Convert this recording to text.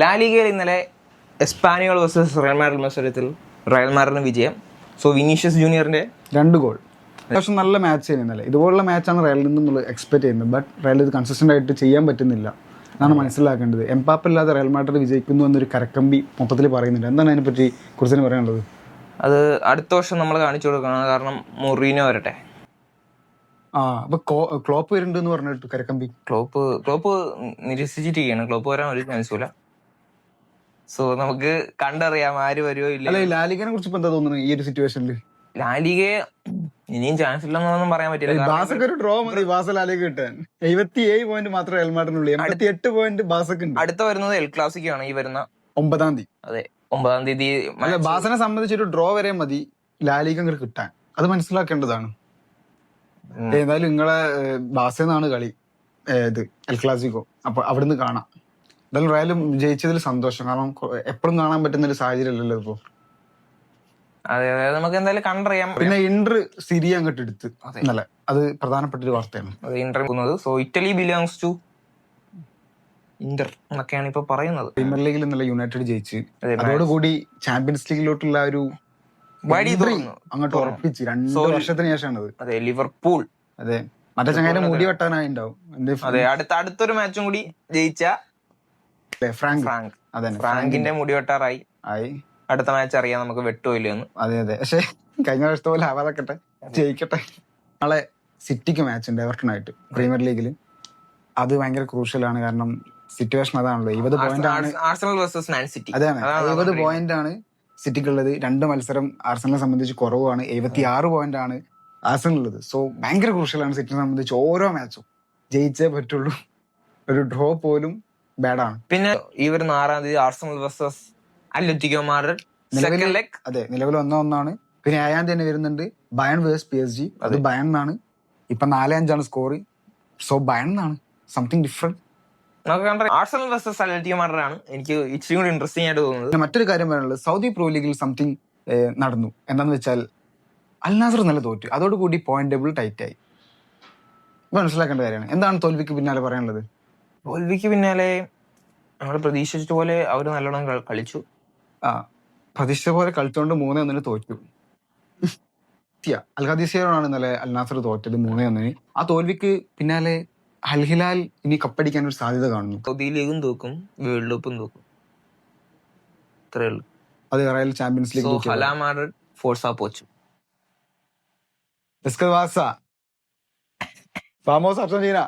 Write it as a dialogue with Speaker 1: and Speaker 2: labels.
Speaker 1: ലാലിഗയിൽ ഇന്നലെ Espanyol versus Real Madrid മത്സരത്തിൽ Real മാഡ്രിഡിന് വിജയം. സോ വിനീഷ്യസ് ജൂനിയറിന്റെ
Speaker 2: 2 ഗോൾ. അത്യാവശ്യം നല്ല മാച്ച് ചെയ്യുന്നത് ഇന്നലെ. ഇതുപോലുള്ള മാച്ചാണ് റയലിൽ നിന്നും എക്സ്പെക്ട് ചെയ്യുന്നത്. ബട്ട് റയൽ ഇത് കൺസിസ്റ്റന്റ് ആയിട്ട് ചെയ്യാൻ പറ്റുന്നില്ല എന്നാണ് മനസ്സിലാക്കേണ്ടത്. എംപാപ്പ ഇല്ലാതെ റയൽ മാഡ്രിഡ് വിജയിക്കുന്നു എന്നൊരു കരക്കമ്പി മൊത്തത്തിൽ പറയുന്നുണ്ട്. എന്താണ് അതിനെപ്പറ്റി കുറിച്ച് പറയാനുള്ളത്?
Speaker 1: അത് അടുത്ത വർഷം നമ്മൾ കാണിച്ചു കൊടുക്കണം. കാരണം മൊറീനോ വരട്ടെ.
Speaker 2: അപ്പൊ ക്ലോപ്പ് വരുന്നുണ്ടെന്ന് പറഞ്ഞിട്ട് കരക്കമ്പി.
Speaker 1: ക്ലോപ്പ് നിരസിച്ചിരിക്കുകയാണ്. ക്ലോപ്പ് വരാൻ ഒരു ചാൻസുമില്ല. സോ നമുക്ക് കണ്ടറിയാം ആര് വരുമോ ഇല്ല.
Speaker 2: അല്ല, ലാലിഗിനെ കുറിച്ച് ഇപ്പൊ എന്താ തോന്നുന്നത് ഈ ഒരു സിറ്റുവേഷനിൽ?
Speaker 1: ലാലിഗയെ ഇനിയും ചാൻസ് ഇല്ലെന്നൊന്നും പറയാൻ പറ്റില്ല.
Speaker 2: ബാസക്ക് ഒരു ഡ്രോ മതി ബാസ ലാലിഗ കിട്ടാൻ. 77 പോയിന്റ് മാത്രം റയൽ മാഡ്രിഡിനുള്ളൂ. 88 പോയിന്റ് ബാസക്ക് ഉണ്ട്.
Speaker 1: അടുത്ത വരുന്നത് എൽ ക്ലാസിക്കോ ആണ് ഈ വരുന്ന
Speaker 2: 9-ാം തീയതി.
Speaker 1: അതെ, 9-ാം തീയതി.
Speaker 2: ബാസനെ സംബന്ധിച്ചൊരു ഡ്രോ വരെ മതി ലാലിഗ കിട്ടാൻ. അത് മനസ്സിലാക്കേണ്ടതാണ്. ഏതായാലും നിങ്ങളെ ബാസെന്നാണ് കളി ഇത് എൽ ക്ലാസിക്കോ. അപ്പൊ അവിടുന്ന് കാണാം. എന്തായാലും റയലും ജയിച്ചതിൽ സന്തോഷം. കാരണം എപ്പോഴും കാണാൻ പറ്റുന്ന ഒരു സാഹചര്യം അല്ലല്ലോ ഇപ്പൊ.
Speaker 1: അതെ, നമുക്ക് എന്തായാലും കണ്ടറിയാം.
Speaker 2: പിന്നെ ഇന്റർ സിരിയ അങ്ങോട്ട് എടുത്ത് അല്ലേ, അത് പ്രധാനപ്പെട്ട ഒരു വാർത്തയാണ്.
Speaker 1: അത് ഇന്റർ പോകുന്നത്. So Italy belongs to Inter എന്നൊക്കെയാണ് ഇപ്പൊ പറയുന്നത്.
Speaker 2: പ്രീമിയർ ലീഗിൽ ഇന്നലെ യുണൈറ്റഡ് ജയിച്ച് അതോടുകൂടി ചാമ്പ്യൻസ് ലീഗിലോട്ടുള്ള ഒരു അങ്ങോട്ട് ഉറപ്പിച്ച് 2 വർഷത്തിന് ശേഷമാണത്.
Speaker 1: അതെ, ലിവർപൂൾ.
Speaker 2: അതെ, മറ്റേ ചങ്ങായിന്റെ മുടി വെട്ടാനായി ഉണ്ടാവും.
Speaker 1: അതെ, അടുത്തൊരു മാച്ചും കൂടി ജയിച്ച ഫ്രാങ്കിന്റെ മുടി വെട്ടാറായി. അടുത്ത മാച്ച് അറിയാം നമുക്ക് വെട്ടോ ഇല്ലെന്ന്.
Speaker 2: അതെ, പക്ഷെ കഴിഞ്ഞ വർഷത്തെ പോലെ ആവാതൊക്കെ ജയിക്കട്ടെ. നാളെ സിറ്റിക്ക് മാച്ച് ഉണ്ട് എവർട്ടനായിട്ട് പ്രീമിയർ ലീഗിൽ. അത് ഭയങ്കര ക്രൂഷ്യലാണ്. കാരണം സിറ്റുവേഷൻ അതാണല്ലോ. 20 പോയിന്റ് ആണ്. അതാണ് 20 പോയിന്റ് ആണ് സിറ്റിക്കുള്ളത്. 2 മത്സരം ആർസണലിനെ സംബന്ധിച്ച് കുറവാണ്. 76 പോയിന്റ് ആണ് ആർസണലുള്ളത്. സോ ഭയങ്കര ക്രൂഷ്യലാണ് സിറ്റിനെ സംബന്ധിച്ച്. ഓരോ മാച്ചും ജയിച്ചേ പറ്റുള്ളൂ. ഒരു ഡ്രോ പോലും ബാഡാണ്.
Speaker 1: പിന്നെ ഈ വരുന്ന 6-ാം തീയതി ആർസണൽ വേഴ്സസ് അത്ലറ്റിക്കോ മാഡ്രിഡ്.
Speaker 2: അതെ, നിലവിൽ 1-1. പിന്നെ 7-ാം തീയതി തന്നെ വരുന്നുണ്ട് ബയൺ വേഴ്സസ് PSG. അത് ബയൺ. ഇപ്പൊ 4-5 score. So Bayern something different.
Speaker 1: Arsenal versus Atletico Madrid ആണ് എനിക്ക് ഇച്ചിരി കൂടി ഇൻട്രസ്റ്റിംഗ് ആയിട്ട് തോന്നുന്നത്.
Speaker 2: മറ്റൊരു കാര്യം പറയാനുള്ളത്, സൗദി പ്രോ ലീഗിൽ സംതിങ് നടന്നു. എന്താന്ന് വെച്ചാൽ അൽ നാസർ നല്ല തോറ്റു. അതോടുകൂടി പോയിന്റ് ടേബിൾ ടൈറ്റ് ആയി. മനസ്സിലാക്കേണ്ട കാര്യമാണ്. എന്താണ് തോൽവിക്ക് പിന്നാലെ പറയാനുള്ളത്?
Speaker 1: തോൽവിക്ക് പിന്നാലെ നമ്മൾ പ്രതീക്ഷിച്ച പോലെ അവർ നല്ലോണം കളിച്ചു.
Speaker 2: പ്രതീക്ഷിച്ച പോലെ കളിച്ചോണ്ട് 3-1 തോറ്റു. അൽ ഖദീസിയോടാണ് ഇന്നലെ അൽ നാസർ തോറ്റത് 3-1. ആ തോൽവിക്ക് പിന്നാലെ അൽ ഹിലാൽ ഇനി കപ്പടിക്കാൻ ഒരു സാധ്യത കാണുന്നു.
Speaker 1: സൗദി ലീഗും തോക്കും, വേൾഡ് കപ്പും തോക്കും. ഇത്രേ ഉള്ളൂ.
Speaker 2: അത് റയൽ ചാമ്പ്യൻസ് ലീഗ്.
Speaker 1: ഫോർസാ പോച്ചു.
Speaker 2: ഫാമോസ് അർജന്റീന.